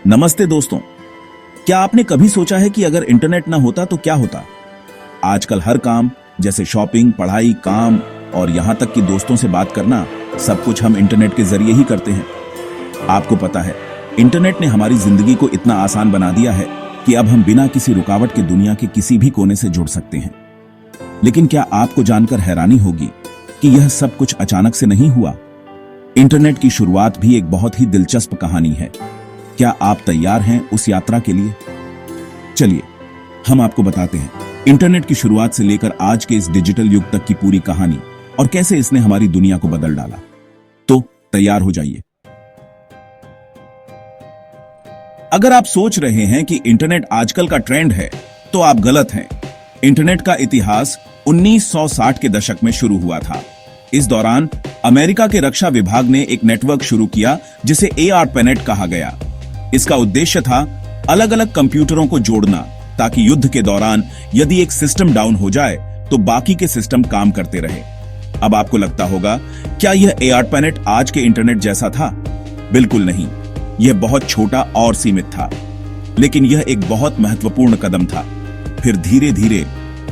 नमस्ते दोस्तों। क्या आपने कभी सोचा है कि अगर इंटरनेट ना होता तो क्या होता? आजकल हर काम जैसे शॉपिंग, पढ़ाई, काम और यहां तक कि दोस्तों से बात करना, सब कुछ हम इंटरनेट के जरिए ही करते हैं। आपको पता है, इंटरनेट ने हमारी जिंदगी को इतना आसान बना दिया है कि अब हम बिना किसी रुकावट के दुनिया के किसी भी कोने से जुड़ सकते हैं। लेकिन क्या आपको जानकर हैरानी होगी कि यह सब कुछ अचानक से नहीं हुआ? इंटरनेट की शुरुआत भी एक बहुत ही दिलचस्प कहानी है। क्या आप तैयार हैं उस यात्रा के लिए? चलिए हम आपको बताते हैं इंटरनेट की शुरुआत से लेकर आज के इस डिजिटल युग तक की पूरी कहानी और कैसे इसने हमारी दुनिया को बदल डाला। तो तैयार हो जाइए। अगर आप सोच रहे हैं कि इंटरनेट आजकल का ट्रेंड है, तो आप गलत हैं। इंटरनेट का इतिहास 1960 के दशक में शुरू हुआ था। इस दौरान अमेरिका के रक्षा विभाग ने एक नेटवर्क शुरू किया जिसे ARPANET कहा गया। इसका उद्देश्य था अलग अलग कंप्यूटरों को जोड़ना, ताकि युद्ध के दौरान यदि एक सिस्टम डाउन हो जाए तो बाकी के सिस्टम काम करते रहे। अब आपको लगता होगा, क्या यह ARPANET आज के इंटरनेट जैसा था? बिल्कुल नहीं, यह बहुत छोटा और सीमित था, लेकिन यह एक बहुत महत्वपूर्ण कदम था। फिर धीरे धीरे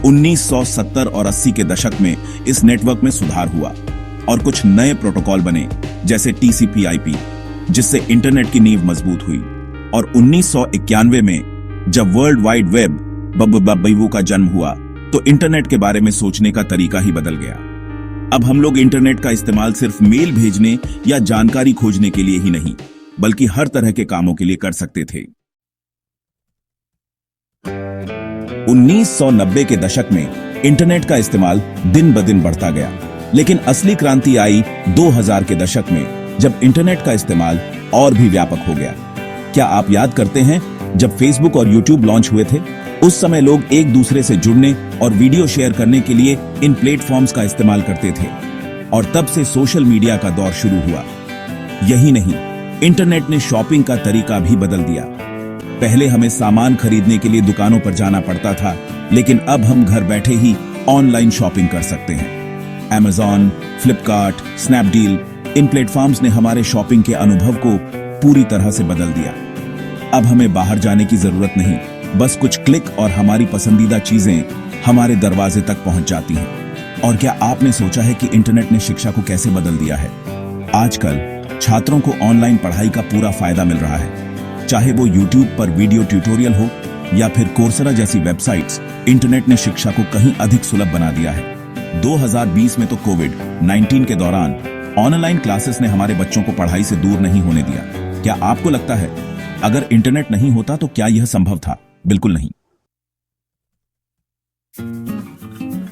1970 और 80 के दशक में इस नेटवर्क में सुधार हुआ और कुछ नए प्रोटोकॉल बने, जैसे TCP/IP, जिससे इंटरनेट की नींव मजबूत हुई। और 1991 में जब वर्ल्ड वाइड वेब का जन्म हुआ, तो इंटरनेट के बारे में सोचने का तरीका ही बदल गया। अब हम लोग इंटरनेट का इस्तेमाल सिर्फ मेल भेजने या जानकारी खोजने के लिए ही नहीं, बल्कि हर तरह के कामों के लिए कर सकते थे। 1990 के दशक में इंटरनेट का इस्तेमाल दिन ब दिन बढ़ता गया, लेकिन असली क्रांति आई 2000 के दशक में, जब इंटरनेट का इस्तेमाल और भी व्यापक हो गया। क्या आप याद करते हैं जब फेसबुक और यूट्यूब लॉन्च हुए थे? उस समय लोग एक दूसरे से जुड़ने और वीडियो शेयर करने के लिए इन प्लेटफॉर्म्स का इस्तेमाल करते थे, और तब से सोशल मीडिया का दौर शुरू हुआ। यही नहीं, इंटरनेट ने शॉपिंग का तरीका भी बदल दिया। पहले हमें सामान खरीदने के लिए दुकानों पर जाना पड़ता था, लेकिन अब हम घर बैठे ही ऑनलाइन शॉपिंग कर सकते हैं। Amazon, फ्लिपकार्ट, स्नैपडील, इन प्लेटफॉर्म्स ने हमारे शॉपिंग के अनुभव को पूरी तरह से बदल दिया। अब हमें बाहर जाने की जरूरत नहीं, बस कुछ क्लिक और हमारी पसंदीदा चीजें हमारे दरवाजे तक पहुंच जाती हैं। और क्या आपने सोचा है कि इंटरनेट ने शिक्षा को कैसे बदल दिया है? आजकल छात्रों को ऑनलाइन पढ़ाई का पूरा फायदा मिल रहा है, चाहे वो यूट्यूब पर वीडियो ट्यूटोरियल हो या फिर कोर्सेरा जैसी वेबसाइट्स। इंटरनेट ने शिक्षा को कहीं अधिक सुलभ बना दिया है। 2020 में तो कोविड-19 के दौरान ऑनलाइन क्लासेस ने हमारे बच्चों को पढ़ाई से दूर नहीं होने दिया। क्या आपको लगता है अगर इंटरनेट नहीं होता तो क्या यह संभव था? बिल्कुल नहीं।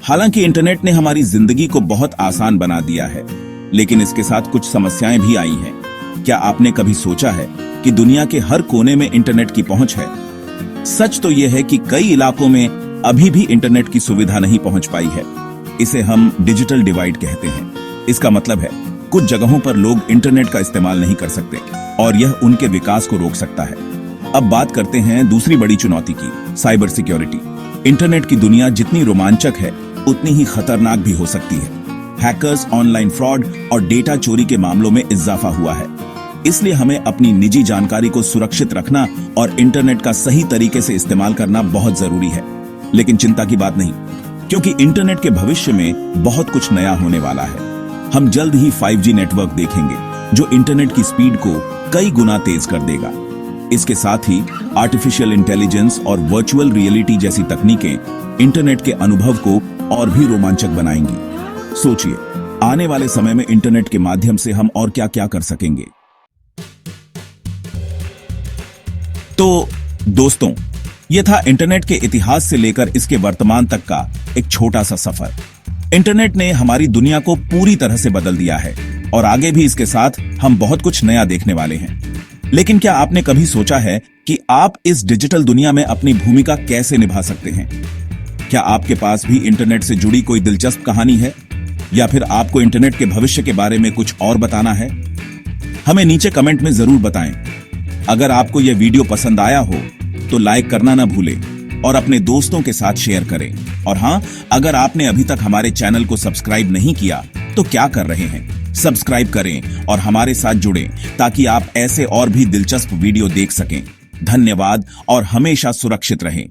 हालांकि इंटरनेट ने हमारी जिंदगी को बहुत आसान बना दिया है, लेकिन इसके साथ कुछ समस्याएं भी आई हैं। क्या आपने कभी सोचा है कि दुनिया के हर कोने में इंटरनेट की पहुंच है? सच तो यह है कि कई इलाकों में अभी भी इंटरनेट की सुविधा नहीं पहुंच पाई है। इसे हम डिजिटल डिवाइड कहते हैं। इसका मतलब है कुछ जगहों पर लोग इंटरनेट का इस्तेमाल नहीं कर सकते, और यह उनके विकास को रोक सकता है। अब बात करते हैं दूसरी बड़ी चुनौती की, साइबर सिक्योरिटी। इंटरनेट की दुनिया जितनी रोमांचक है, उतनी ही खतरनाक भी हो सकती है। हैकर्स, ऑनलाइन फ्रॉड और डेटा चोरी के मामलों में इजाफा हुआ है। इसलिए हमें अपनी निजी जानकारी को सुरक्षित रखना और इंटरनेट का सही तरीके से इस्तेमाल करना बहुत जरूरी है। लेकिन चिंता की बात नहीं, क्योंकि इंटरनेट के भविष्य में बहुत कुछ नया होने वाला है। हम जल्द ही 5G नेटवर्क देखेंगे, जो इंटरनेट की स्पीड को कई गुना तेज कर देगा। इसके साथ ही आर्टिफिशियल इंटेलिजेंस और वर्चुअल रियलिटी जैसी तकनीकें इंटरनेट के अनुभव को और भी रोमांचक बनाएंगी। सोचिए, आने वाले समय में इंटरनेट के माध्यम से हम और क्या क्या कर सकेंगे। तो दोस्तों, यह था इंटरनेट के इतिहास से लेकर इसके वर्तमान तक का एक छोटा सा सफर। इंटरनेट ने हमारी दुनिया को पूरी तरह से बदल दिया है, और आगे भी इसके साथ हम बहुत कुछ नया देखने वाले हैं। लेकिन क्या आपने कभी सोचा है कि आप इस डिजिटल दुनिया में अपनी भूमिका कैसे निभा सकते हैं? क्या आपके पास भी इंटरनेट से जुड़ी कोई दिलचस्प कहानी है, या फिर आपको इंटरनेट के भविष्य के बारे में कुछ और बताना है? हमें नीचे कमेंट में जरूर बताएं। अगर आपको यह वीडियो पसंद आया हो तो लाइक करना ना भूलें और अपने दोस्तों के साथ शेयर करें। और हां, अगर आपने अभी तक हमारे चैनल को सब्सक्राइब नहीं किया तो क्या कर रहे हैं? सब्सक्राइब करें और हमारे साथ जुड़ें ताकि आप ऐसे और भी दिलचस्प वीडियो देख सकें। धन्यवाद और हमेशा सुरक्षित रहें।